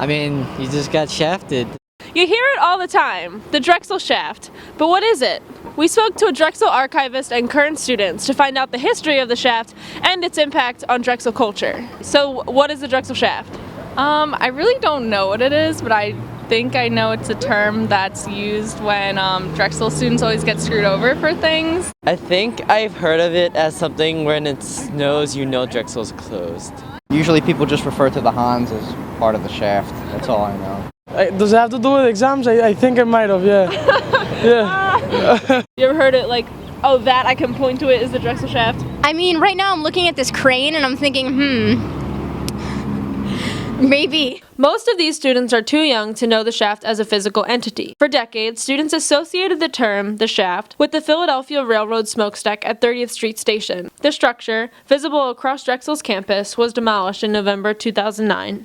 I mean, you just got shafted. You hear it all the time, the Drexel Shaft. But what is it? We spoke to a Drexel archivist and current students to find out the history of the shaft and its impact on Drexel culture. So what is the Drexel Shaft? I really don't know what it is, but I think I know it's a term that's used when Drexel students always get screwed over for things. I think I've heard of it as something when it snows, you know Drexel's closed. Usually people just refer to the Hans as part of the shaft. That's all I know. Does it have to do with exams? I think it might have, yeah. Yeah. You ever heard it like, oh, that I can point to it is the Drexel Shaft? I mean, right now I'm looking at this crane and I'm thinking, maybe. Most of these students are too young to know the shaft as a physical entity. For decades, students associated the term, the shaft, with the Philadelphia Railroad smokestack at 30th Street Station. The structure, visible across Drexel's campus, was demolished in November 2009.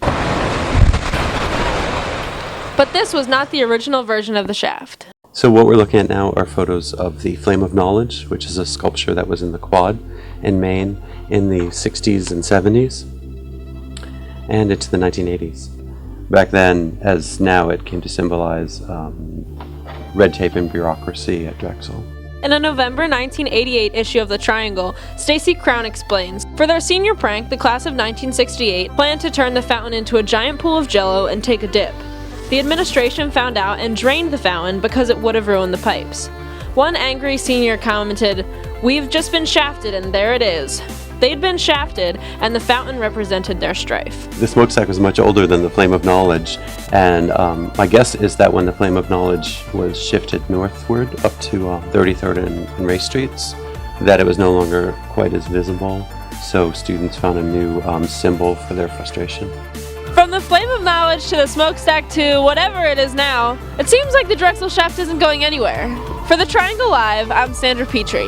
But this was not the original version of the shaft. So what we're looking at now are photos of the Flame of Knowledge, which is a sculpture that was in the Quad in Maine in the 60s and 70s and into the 1980s. Back then, as now, it came to symbolize red tape and bureaucracy at Drexel. In a November 1988 issue of The Triangle, Stacy Crown explains, for their senior prank, the class of 1968 planned to turn the fountain into a giant pool of jello and take a dip. The administration found out and drained the fountain because it would have ruined the pipes. One angry senior commented, "We've just been shafted and there it is." They'd been shafted and the fountain represented their strife. The smokestack was much older than the Flame of Knowledge, and my guess is that when the Flame of Knowledge was shifted northward up to 33rd and Race Streets, that it was no longer quite as visible, so students found a new symbol for their frustration. From the Flame of Knowledge to the smokestack to whatever it is now, it seems like the Drexel Shaft isn't going anywhere. For the Triangle Live, I'm Sandra Petri.